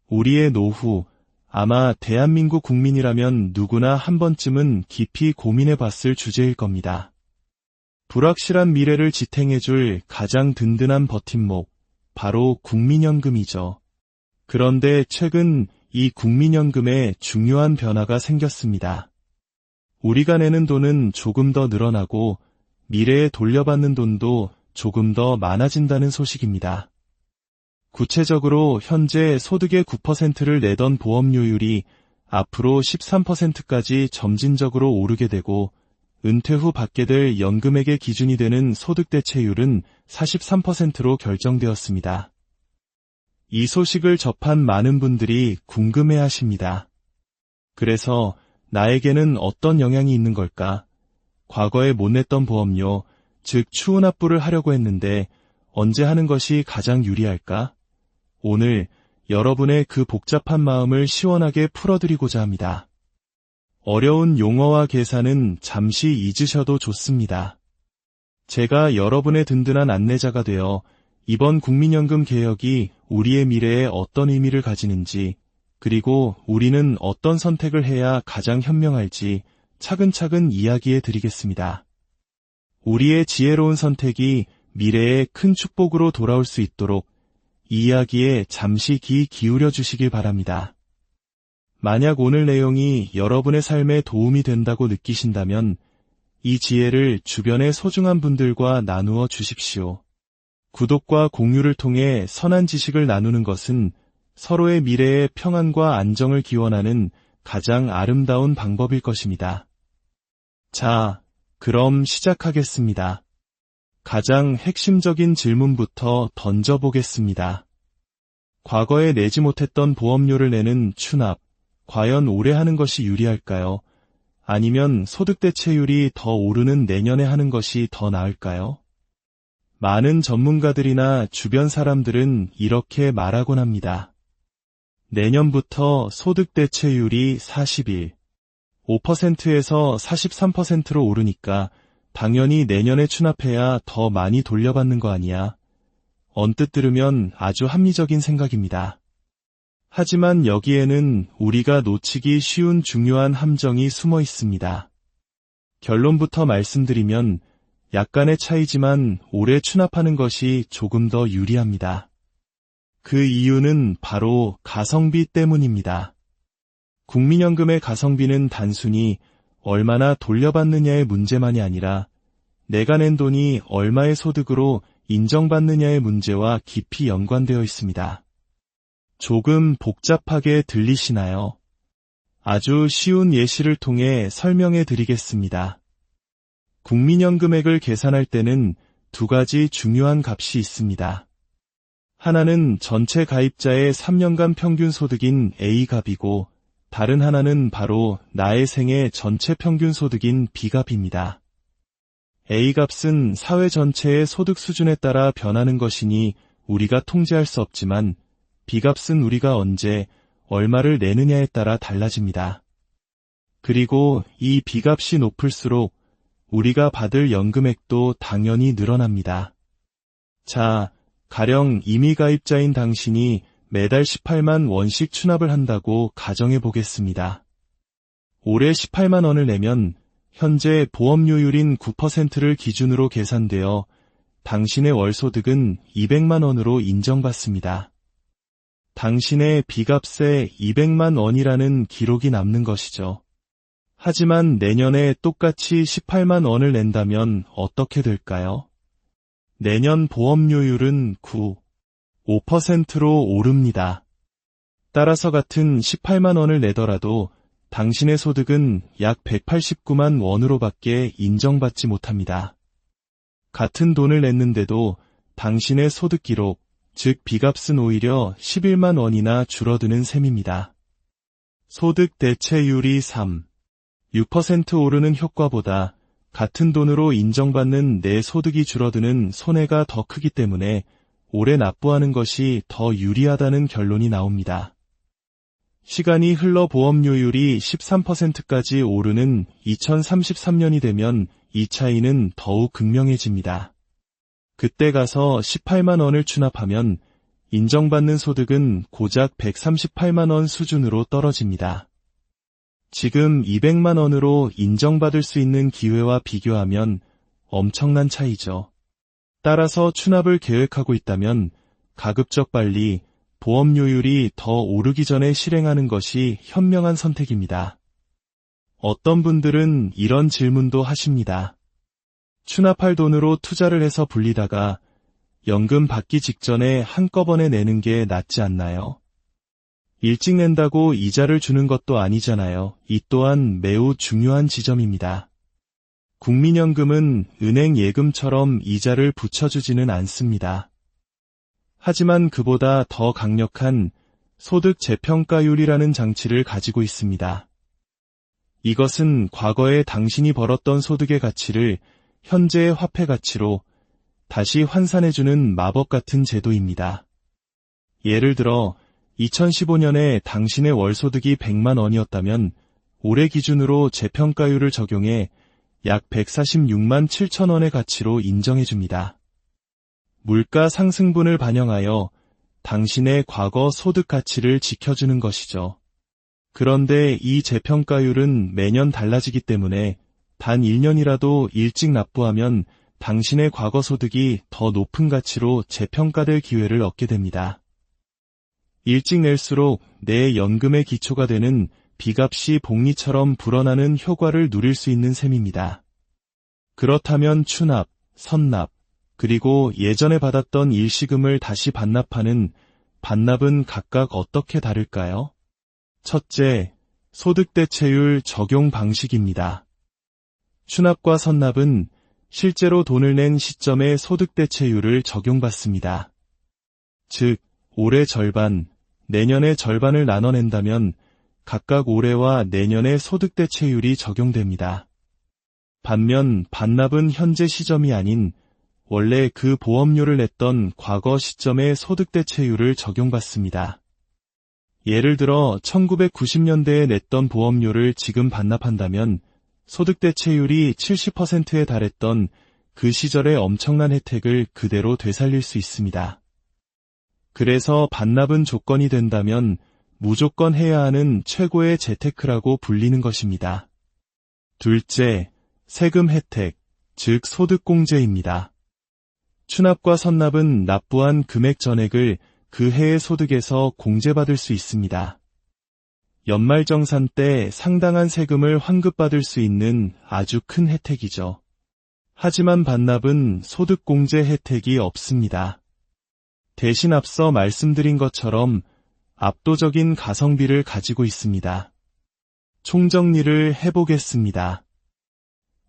우리의 노후, 아마 대한민국 국민이라면 누구나 한 번쯤은 깊이 고민해 봤을 주제일 겁니다. 불확실한 미래를 지탱해줄 가장 든든한 버팀목, 바로 국민연금이죠. 그런데 최근 이 국민연금에 중요한 변화가 생겼습니다. 우리가 내는 돈은 조금 더 늘어나고 미래에 돌려받는 돈도 조금 더 많아진다는 소식입니다. 구체적으로 현재 소득의 9%를 내던 보험료율이 앞으로 13%까지 점진적으로 오르게 되고 은퇴 후 받게 될 연금액의 기준이 되는 소득대체율은 43%로 결정되었습니다. 이 소식을 접한 많은 분들이 궁금해하십니다. 그래서 나에게는 어떤 영향이 있는 걸까? 과거에 못 냈던 보험료, 즉 추후납부를 하려고 했는데 언제 하는 것이 가장 유리할까? 오늘 여러분의 그 복잡한 마음을 시원하게 풀어드리고자 합니다. 어려운 용어와 계산은 잠시 잊으셔도 좋습니다. 제가 여러분의 든든한 안내자가 되어 이번 국민연금 개혁이 우리의 미래에 어떤 의미를 가지는지, 그리고 우리는 어떤 선택을 해야 가장 현명할지 차근차근 이야기해 드리겠습니다. 우리의 지혜로운 선택이 미래에 큰 축복으로 돌아올 수 있도록 이 이야기에 잠시 귀 기울여 주시길 바랍니다. 만약 오늘 내용이 여러분의 삶에 도움이 된다고 느끼신다면 이 지혜를 주변의 소중한 분들과 나누어 주십시오. 구독과 공유를 통해 선한 지식을 나누는 것은 서로의 미래의 평안과 안정을 기원하는 가장 아름다운 방법일 것입니다. 자, 그럼 시작하겠습니다. 가장 핵심적인 질문부터 던져보겠습니다. 과거에 내지 못했던 보험료를 내는 추납, 과연 올해 하는 것이 유리할까요? 아니면 소득대체율이 더 오르는 내년에 하는 것이 더 나을까요? 많은 전문가들이나 주변 사람들은 이렇게 말하곤 합니다. 내년부터 소득대체율이 41, 5%에서 43%로 오르니까 당연히 내년에 추납해야 더 많이 돌려받는 거 아니야. 언뜻 들으면 아주 합리적인 생각입니다. 하지만 여기에는 우리가 놓치기 쉬운 중요한 함정이 숨어 있습니다. 결론부터 말씀드리면 약간의 차이지만 올해 추납하는 것이 조금 더 유리합니다. 그 이유는 바로 가성비 때문입니다. 국민연금의 가성비는 단순히 얼마나 돌려받느냐의 문제만이 아니라 내가 낸 돈이 얼마의 소득으로 인정받느냐의 문제와 깊이 연관되어 있습니다. 조금 복잡하게 들리시나요? 아주 쉬운 예시를 통해 설명해 드리겠습니다. 국민연금액을 계산할 때는 두 가지 중요한 값이 있습니다. 하나는 전체 가입자의 3년간 평균 소득인 A값이고 다른 하나는 바로 나의 생애 전체 평균 소득인 B값입니다. A값은 사회 전체의 소득 수준에 따라 변하는 것이니 우리가 통제할 수 없지만 B값은 우리가 언제, 얼마를 내느냐에 따라 달라집니다. 그리고 이 B값이 높을수록 우리가 받을 연금액도 당연히 늘어납니다. 자, 가령 이미 가입자인 당신이 매달 18만 원씩 추납을 한다고 가정해 보겠습니다. 올해 18만 원을 내면 현재 보험료율인 9%를 기준으로 계산되어 당신의 월소득은 200만 원으로 인정받습니다. 당신의 B값에 200만 원이라는 기록이 남는 것이죠. 하지만 내년에 똑같이 18만 원을 낸다면 어떻게 될까요? 내년 보험료율은 5%로 오릅니다. 따라서 같은 18만 원을 내더라도 당신의 소득은 약 189만 원으로밖에 인정받지 못합니다. 같은 돈을 냈는데도 당신의 소득 기록, 즉 B값은 오히려 11만 원이나 줄어드는 셈입니다. 소득 대체율이 6% 오르는 효과보다 같은 돈으로 인정받는 내 소득이 줄어드는 손해가 더 크기 때문에 올해 납부하는 것이 더 유리하다는 결론이 나옵니다. 시간이 흘러 보험료율이 13%까지 오르는 2033년이 되면 이 차이는 더욱 극명해집니다. 그때 가서 18만 원을 추납하면 인정받는 소득은 고작 138만 원 수준으로 떨어집니다. 지금 200만 원으로 인정받을 수 있는 기회와 비교하면 엄청난 차이죠. 따라서 추납을 계획하고 있다면 가급적 빨리 보험료율이 더 오르기 전에 실행하는 것이 현명한 선택입니다. 어떤 분들은 이런 질문도 하십니다. 추납할 돈으로 투자를 해서 불리다가 연금 받기 직전에 한꺼번에 내는 게 낫지 않나요? 일찍 낸다고 이자를 주는 것도 아니잖아요. 이 또한 매우 중요한 지점입니다. 국민연금은 은행 예금처럼 이자를 붙여주지는 않습니다. 하지만 그보다 더 강력한 소득 재평가율이라는 장치를 가지고 있습니다. 이것은 과거에 당신이 벌었던 소득의 가치를 현재의 화폐 가치로 다시 환산해주는 마법 같은 제도입니다. 예를 들어 2015년에 당신의 월소득이 100만 원이었다면 올해 기준으로 재평가율을 적용해 약 146만 7천 원의 가치로 인정해줍니다. 물가 상승분을 반영하여 당신의 과거 소득 가치를 지켜주는 것이죠. 그런데 이 재평가율은 매년 달라지기 때문에 단 1년이라도 일찍 납부하면 당신의 과거 소득이 더 높은 가치로 재평가될 기회를 얻게 됩니다. 일찍 낼수록 내 연금의 기초가 되는 비값이 복리처럼 불어나는 효과를 누릴 수 있는 셈입니다. 그렇다면 추납, 선납, 그리고 예전에 받았던 일시금을 다시 반납하는 반납은 각각 어떻게 다를까요? 첫째, 소득대체율 적용 방식입니다. 추납과 선납은 실제로 돈을 낸 시점의 소득대체율을 적용받습니다. 즉, 올해 절반, 내년의 절반을 나눠낸다면 각각 올해와 내년의 소득대체율이 적용됩니다. 반면 반납은 현재 시점이 아닌 원래 그 보험료를 냈던 과거 시점의 소득대체율을 적용받습니다. 예를 들어 1990년대에 냈던 보험료를 지금 반납한다면 소득대체율이 70%에 달했던 그 시절의 엄청난 혜택을 그대로 되살릴 수 있습니다. 그래서 반납은 조건이 된다면 무조건 해야 하는 최고의 재테크라고 불리는 것입니다. 둘째, 세금 혜택, 즉 소득공제입니다. 추납과 선납은 납부한 금액 전액을 그 해의 소득에서 공제받을 수 있습니다. 연말정산 때 상당한 세금을 환급받을 수 있는 아주 큰 혜택이죠. 하지만 반납은 소득공제 혜택이 없습니다. 대신 앞서 말씀드린 것처럼 압도적인 가성비를 가지고 있습니다. 총정리를 해보겠습니다.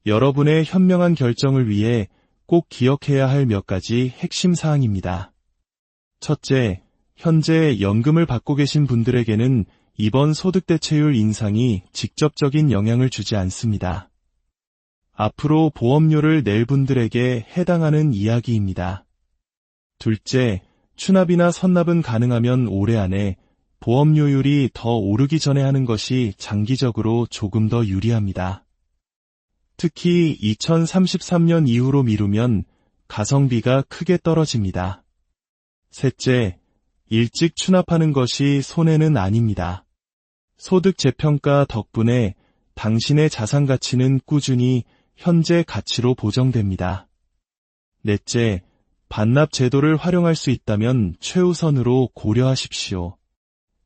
여러분의 현명한 결정을 위해 꼭 기억해야 할 몇 가지 핵심 사항입니다. 첫째, 현재 연금을 받고 계신 분들에게는 이번 소득대체율 인상이 직접적인 영향을 주지 않습니다. 앞으로 보험료를 낼 분들에게 해당하는 이야기입니다. 둘째, 추납이나 선납은 가능하면 올해 안에 보험료율이 더 오르기 전에 하는 것이 장기적으로 조금 더 유리합니다. 특히 2033년 이후로 미루면 가성비가 크게 떨어집니다. 셋째, 일찍 추납하는 것이 손해는 아닙니다. 소득 재평가 덕분에 당신의 자산 가치는 꾸준히 현재 가치로 보정됩니다. 넷째, 반납 제도를 활용할 수 있다면 최우선으로 고려하십시오.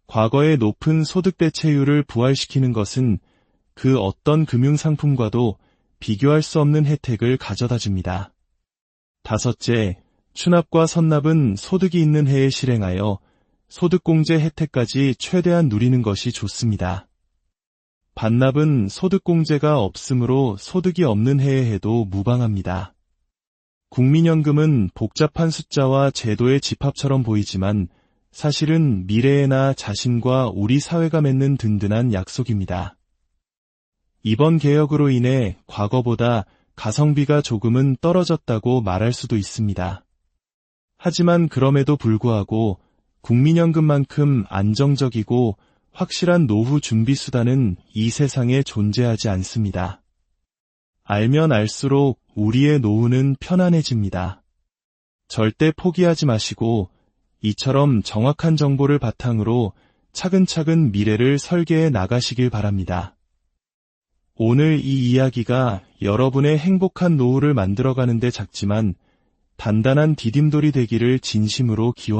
과거의 높은 소득 대체율을 부활시키는 것은 그 어떤 금융상품과도 비교할 수 없는 혜택을 가져다 줍니다. 다섯째, 추납과 선납은 소득이 있는 해에 실행하여 소득공제 혜택까지 최대한 누리는 것이 좋습니다. 반납은 소득공제가 없으므로 소득이 없는 해에 해도 무방합니다. 국민연금은 복잡한 숫자와 제도의 집합처럼 보이지만 사실은 미래의 자신과 우리 사회가 맺는 든든한 약속입니다. 이번 개혁으로 인해 과거보다 가성비가 조금은 떨어졌다고 말할 수도 있습니다. 하지만 그럼에도 불구하고 국민연금만큼 안정적이고 확실한 노후 준비 수단은 이 세상에 존재하지 않습니다. 알면 알수록 우리의 노후는 편안해집니다. 절대 포기하지 마시고 이처럼 정확한 정보를 바탕으로 차근차근 미래를 설계해 나가시길 바랍니다. 오늘 이 이야기가 여러분의 행복한 노후를 만들어가는데 작지만 단단한 디딤돌이 되기를 진심으로 기원합니다.